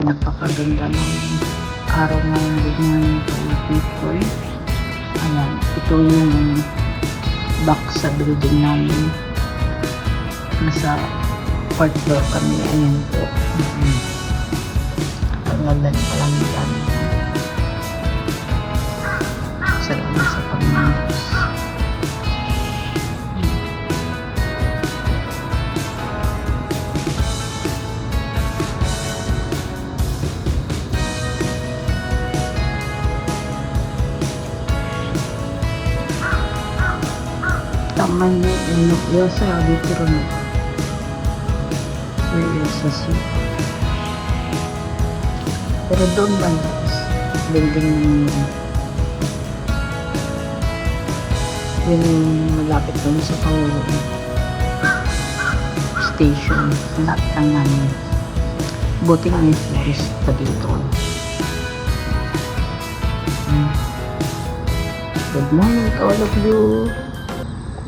Napakaganda ng araw ngayon. Good morning to people. Ayan, ito yung back sa building namin. Nasa 4th floor kami. Ayan po. Ang ganda na palang yan. Salamat sa Panginoon. Taman mo yung sa dito rin. Yung sa siya. Pero doon ba building yung malapit doon sa Paulo station. Malapit lang namin. Buti nga yung forest pa dito. Good morning to all of you.